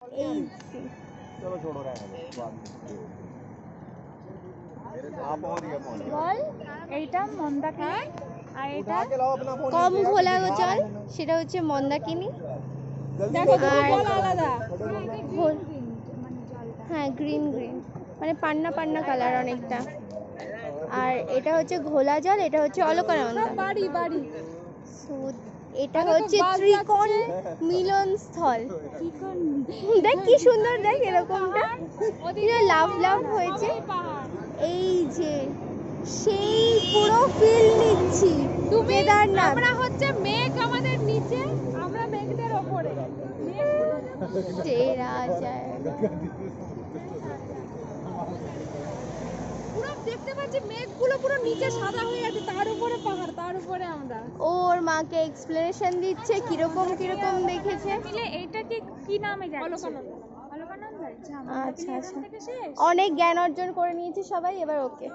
चलो छोड़ो रहने दो বল এইটা মন্দাকিনী আর এটা কম ঘোলা জল, সেটা হচ্ছে মন্দাকিনী। দেখো জল আলাদা। হ্যাঁ, গ্রিন গ্রিন মানে পান্না পান্না কালার অনেকটা। আর এটা হচ্ছে ঘোলা জল, এটা হচ্ছে অলকানন্দা। বাড়ি বাড়ি এটা হচ্ছে ত্রিকোণ মিলন স্থল। দেখ কি সুন্দর, দেখ এরকমটা লাভ লাভ হয়েছে। এই যে সেই পুরো ফিল নিচ্ছি কেদারনাথ। আমরা হচ্ছে মেঘ আমাদের নিচে, আমরা মেঘদের ওপরে। তেরা যায় পুরো দেখতে পাচ্ছি মেঘগুলো পুরো নিচে সাদা হয়ে আছে, তার উপরে পাহাড়, তার উপরে আমরা। ওর মাকে এক্সপ্লেনেশন দিচ্ছে কিরকম কিরকম দেখেছে। এইটা কি নামে যাচ্ছে? অলকানন্দা। আচ্ছা আচ্ছা, অনেক জ্ঞান অর্জন করে নিয়েছি সবাই, এবার ওকে।